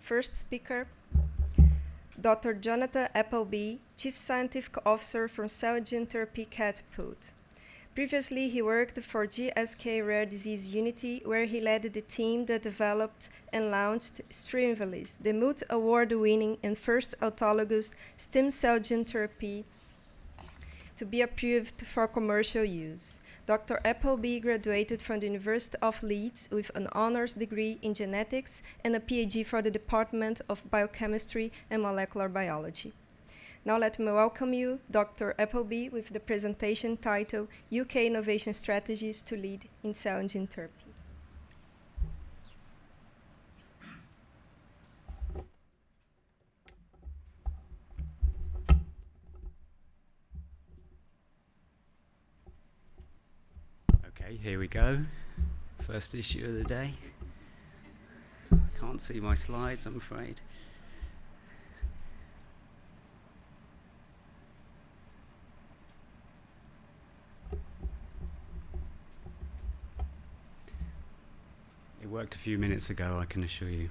First speaker, Dr. Jonathan Appleby, Chief Scientific Officer from Cell&gene Therapy Catapult. Previously, he worked for GSK Rare Disease Unity, where he led the team that developed and launched Streamvalis, the multi-award-winning and first autologous stem cell gene therapy to be approved for commercial use. Dr. Appleby graduated from the University of Leeds with an honors degree in genetics and a PhD for the Department of Biochemistry and Molecular Biology. Now let me welcome you, Dr. Appleby, with the presentation titled UK Innovation Strategies to Lead in Cell and Gene Therapy. Okay, here we go. First issue of the day. Can't see my slides, I'm afraid. It worked a few minutes ago, I can assure you.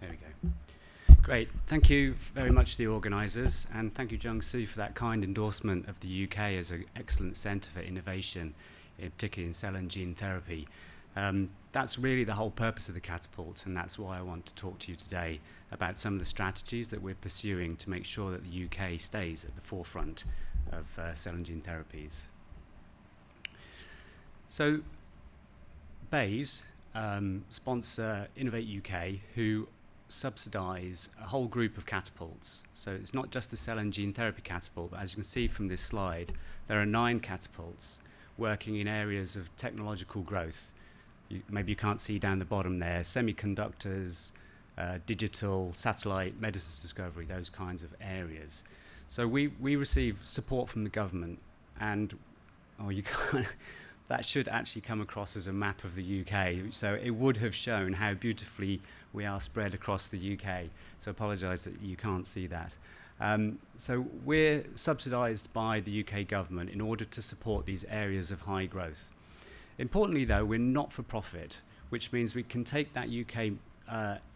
There we go. Great. Thank you very much to the organisers, and thank you, Jung Soo, for that kind endorsement of the UK as an excellent centre for innovation, particularly in cell and gene therapy. That's really the whole purpose of the Catapult, and that's why I want to talk to you today about some of the strategies that we're pursuing to make sure that the UK stays at the forefront of cell and gene therapies. So, BAYS sponsor Innovate UK, who subsidise a whole group of catapults. So it's not just the cell and gene therapy catapult, but as you can see from this slide, there are 9 catapults working in areas of technological growth. Maybe you can't see down the bottom there, semiconductors, digital, satellite, medicines discovery, those kinds of areas. So we receive support from the government, and that should actually come across as a map of the UK. So it would have shown how beautifully we are spread across the UK. So I apologise that you can't see that. So we're subsidised by the UK government in order to support these areas of high growth. Importantly, though, we're not for profit, which means we can take that UK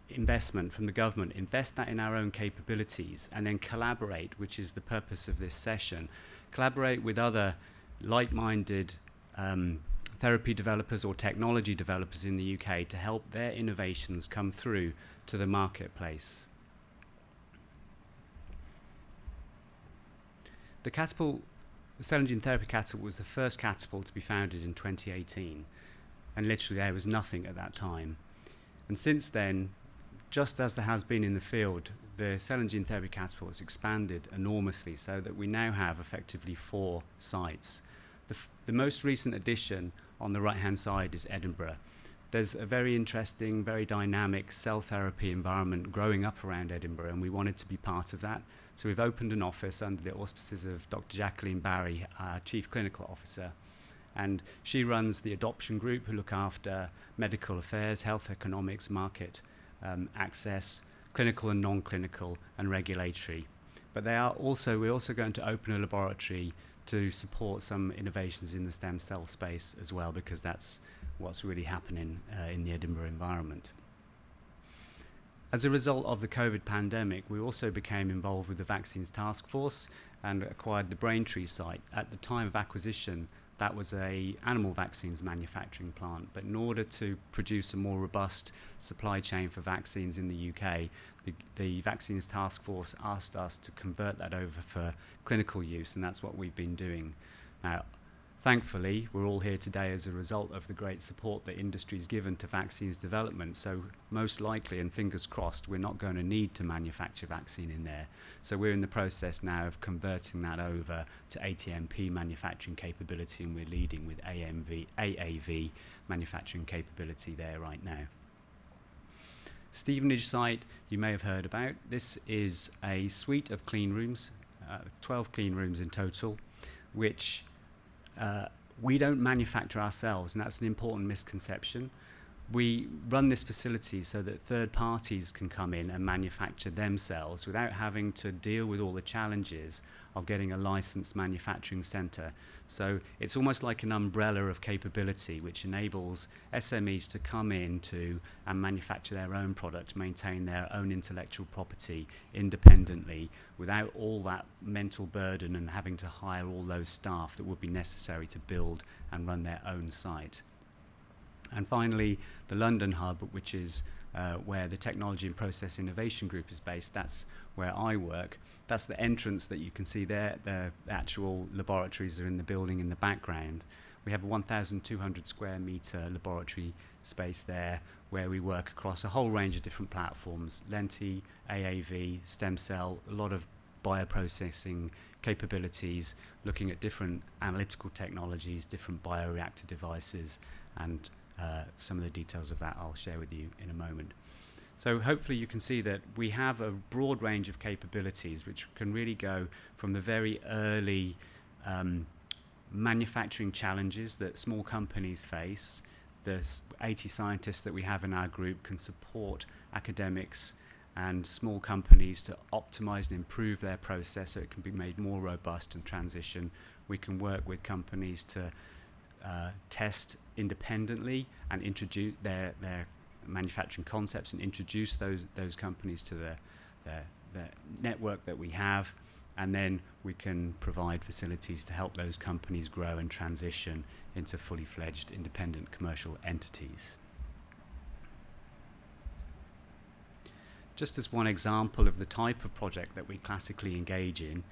investment from the government, invest that in our own capabilities, and then collaborate, which is the purpose of this session, collaborate with other like-minded therapy developers or technology developers in the UK to help their innovations come through to the marketplace. The Catapult, the Cell and Gene Therapy Catapult, was the first catapult to be founded in 2018, and literally there was nothing at that time. And since then, just as there has been in the field, the Cell and Gene Therapy Catapult has expanded enormously, so that we now have effectively 4 sites. The most recent addition on the right-hand side is Edinburgh. There's a very interesting, very dynamic cell therapy environment growing up around Edinburgh, and we wanted to be part of that. So we've opened an office under the auspices of Dr. Jacqueline Barry, our Chief Clinical Officer, and she runs the adoption group who look after medical affairs, health economics, market access, clinical and non-clinical, and regulatory. But we're also going to open a laboratory to support some innovations in the stem cell space as well, because that's what's really happening in the Edinburgh environment. As a result of the COVID pandemic, we also became involved with the Vaccines Task Force and acquired the Braintree site. At the time of acquisition, that was an animal vaccines manufacturing plant, but in order to produce a more robust supply chain for vaccines in the UK, the Vaccines Task Force asked us to convert that over for clinical use, and that's what we've been doing. Now, thankfully, we're all here today as a result of the great support that industry's given to vaccines development, so most likely, and fingers crossed, we're not going to need to manufacture vaccine in there. So we're in the process now of converting that over to ATMP manufacturing capability, and we're leading with AAV manufacturing capability there right now. Stevenage site you may have heard about. This is a suite of clean rooms, 12 clean rooms in total, which we don't manufacture ourselves, and that's an important misconception. We run this facility so that third parties can come in and manufacture themselves without having to deal with all the challenges of getting a licensed manufacturing centre. So it's almost like an umbrella of capability which enables SMEs to come in and manufacture their own product, maintain their own intellectual property independently without all that mental burden and having to hire all those staff that would be necessary to build and run their own site. And finally, the London hub, which is where the Technology and Process Innovation Group is based. That's where I work. That's the entrance that you can see there. The actual laboratories are in the building in the background. We have a 1,200 square metre laboratory space there where we work across a whole range of different platforms, Lenti, AAV, stem cell, a lot of bioprocessing capabilities, looking at different analytical technologies, different bioreactor devices, and some of the details of that I'll share with you in a moment. So hopefully you can see that we have a broad range of capabilities which can really go from the very early manufacturing challenges that small companies face. The 80 scientists that we have in our group can support academics and small companies to optimize and improve their process so it can be made more robust and transition. We can work with companies to test independently and introduce their manufacturing concepts and introduce those companies to the network that we have, and then we can provide facilities to help those companies grow and transition into fully fledged independent commercial entities. Just as one example of the type of project that we classically engage in,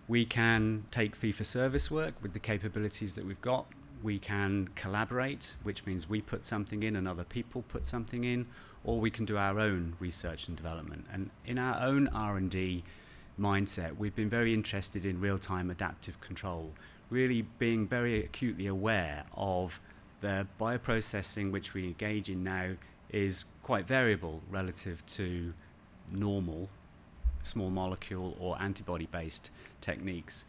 we can take fee-for-service work with the capabilities that we've got. We can collaborate, which means we put something in and other people put something in, or we can do our own research and development. And in our own R&D mindset, we've been very interested in real-time adaptive control, really being very acutely aware of the bioprocessing which we engage in now is quite variable relative to normal small molecule or antibody-based techniques.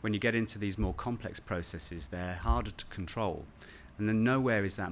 When you get into these more complex processes, they're harder to control. And then nowhere is that